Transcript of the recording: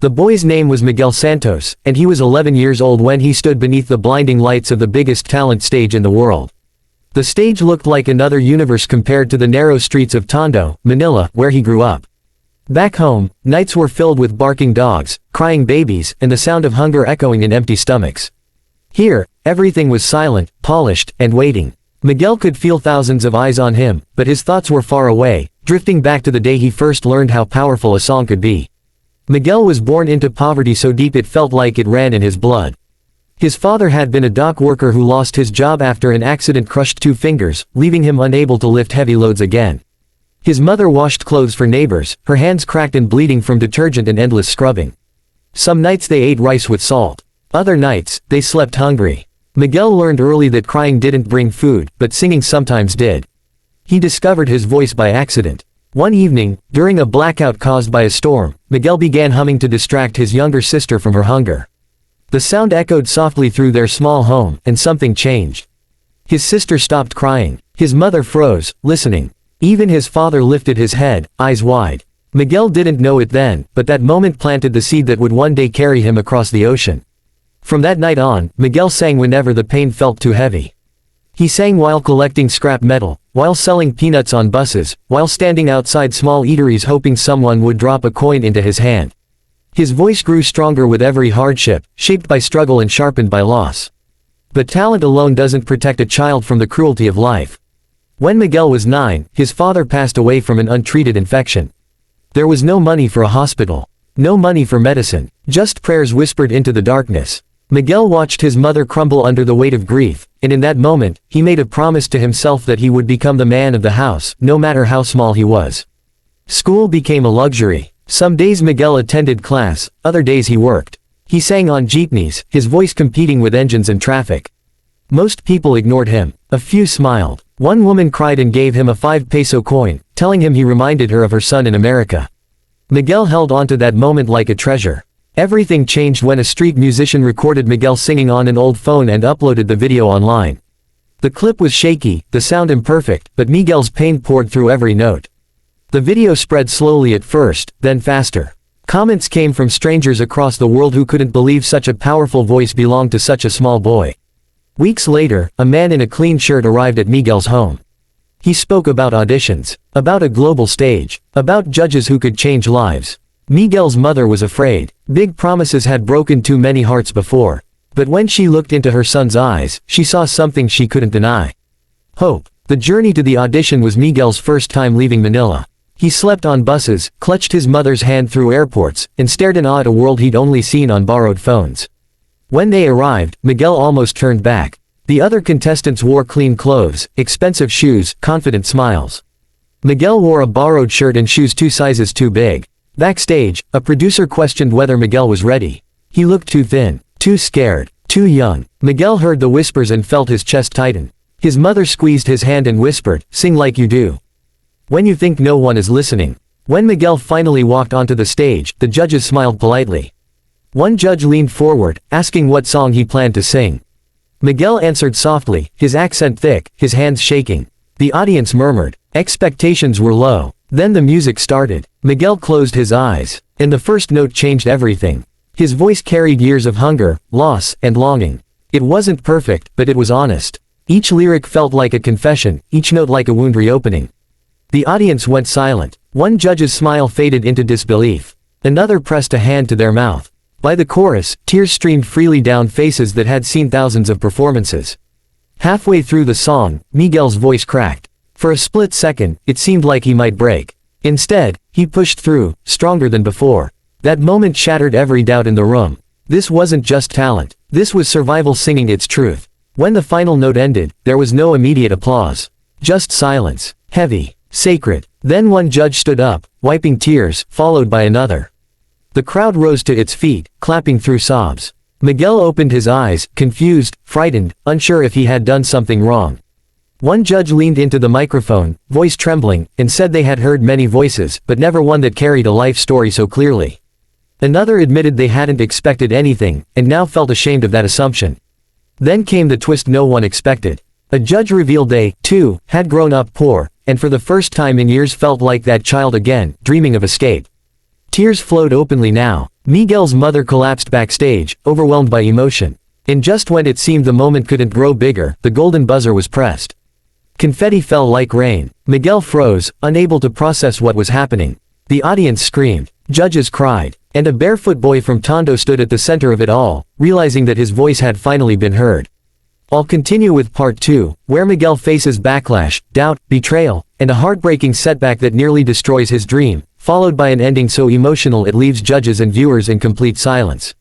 The boy's name was Miguel Santos, and he was 11 years old when he stood beneath the blinding lights of the biggest talent stage in the world. The stage looked like another universe compared to the narrow streets of Tondo, Manila, where he grew up. Back home, nights were filled with barking dogs, crying babies, and the sound of hunger echoing in empty stomachs. Here, everything was silent, polished, and waiting. Miguel could feel thousands of eyes on him, but his thoughts were far away, drifting back to the day he first learned how powerful a song could be. Miguel was born into poverty so deep it felt like it ran in his blood. His father had been a dock worker who lost his job after an accident crushed 2 fingers, leaving him unable to lift heavy loads again. His mother washed clothes for neighbors, her hands cracked and bleeding from detergent and endless scrubbing. Some nights they ate rice with salt. Other nights, they slept hungry. Miguel learned early that crying didn't bring food, but singing sometimes did. He discovered his voice by accident. One evening, during a blackout caused by a storm, Miguel began humming to distract his younger sister from her hunger. The sound echoed softly through their small home, and something changed. His sister stopped crying. His mother froze, listening. Even his father lifted his head, eyes wide. Miguel didn't know it then, but that moment planted the seed that would one day carry him across the ocean. From that night on, Miguel sang whenever the pain felt too heavy. He sang while collecting scrap metal, while selling peanuts on buses, while standing outside small eateries hoping someone would drop a coin into his hand. His voice grew stronger with every hardship, shaped by struggle and sharpened by loss. But talent alone doesn't protect a child from the cruelty of life. When Miguel was 9, his father passed away from an untreated infection. There was no money for a hospital. No money for medicine. Just prayers whispered into the darkness. Miguel watched his mother crumble under the weight of grief, and in that moment, he made a promise to himself that he would become the man of the house, no matter how small he was. School became a luxury. Some days Miguel attended class, other days he worked. He sang on jeepneys, his voice competing with engines and traffic. Most people ignored him. A few smiled. One woman cried and gave him a 5-peso coin, telling him he reminded her of her son in America. Miguel held onto that moment like a treasure. Everything changed when a street musician recorded Miguel singing on an old phone and uploaded the video online. The clip was shaky, the sound imperfect, but Miguel's pain poured through every note. The video spread slowly at first, then faster. Comments came from strangers across the world who couldn't believe such a powerful voice belonged to such a small boy. Weeks later, a man in a clean shirt arrived at Miguel's home. He spoke about auditions, about a global stage, about judges who could change lives. Miguel's mother was afraid. Big promises had broken too many hearts before. But when she looked into her son's eyes, she saw something she couldn't deny. Hope. The journey to the audition was Miguel's first time leaving Manila. He slept on buses, clutched his mother's hand through airports, and stared in awe at a world he'd only seen on borrowed phones. When they arrived, Miguel almost turned back. The other contestants wore clean clothes, expensive shoes, confident smiles. Miguel wore a borrowed shirt and shoes 2 sizes too big. Backstage, a producer questioned whether Miguel was ready. He looked too thin, too scared, too young. Miguel heard the whispers and felt his chest tighten. His mother squeezed his hand and whispered, "Sing like you do. When you think no one is listening." When Miguel finally walked onto the stage, the judges smiled politely. One judge leaned forward, asking what song he planned to sing. Miguel answered softly, his accent thick, his hands shaking. The audience murmured. Expectations were low. Then the music started. Miguel closed his eyes, and the first note changed everything. His voice carried years of hunger, loss, and longing. It wasn't perfect, but it was honest. Each lyric felt like a confession, each note like a wound reopening. The audience went silent. One judge's smile faded into disbelief. Another pressed a hand to their mouth. By the chorus, tears streamed freely down faces that had seen thousands of performances. Halfway through the song, Miguel's voice cracked. For a split second, it seemed like he might break. Instead, he pushed through, stronger than before. That moment shattered every doubt in the room. This wasn't just talent. This was survival singing its truth. When the final note ended, there was no immediate applause. Just silence. Heavy. Sacred. Then one judge stood up, wiping tears, followed by another. The crowd rose to its feet, clapping through sobs. Miguel opened his eyes, confused, frightened, unsure if he had done something wrong. One judge leaned into the microphone, voice trembling, and said they had heard many voices, but never one that carried a life story so clearly. Another admitted they hadn't expected anything, and now felt ashamed of that assumption. Then came the twist no one expected. A judge revealed they, too, had grown up poor, and for the first time in years felt like that child again, dreaming of escape. Tears flowed openly now, Miguel's mother collapsed backstage, overwhelmed by emotion. And just when it seemed the moment couldn't grow bigger, the golden buzzer was pressed. Confetti fell like rain. Miguel froze, unable to process what was happening. The audience screamed. Judges cried. And a barefoot boy from Tondo stood at the center of it all, realizing that his voice had finally been heard. I'll continue with part 2, where Miguel faces backlash, doubt, betrayal, and a heartbreaking setback that nearly destroys his dream, followed by an ending so emotional it leaves judges and viewers in complete silence.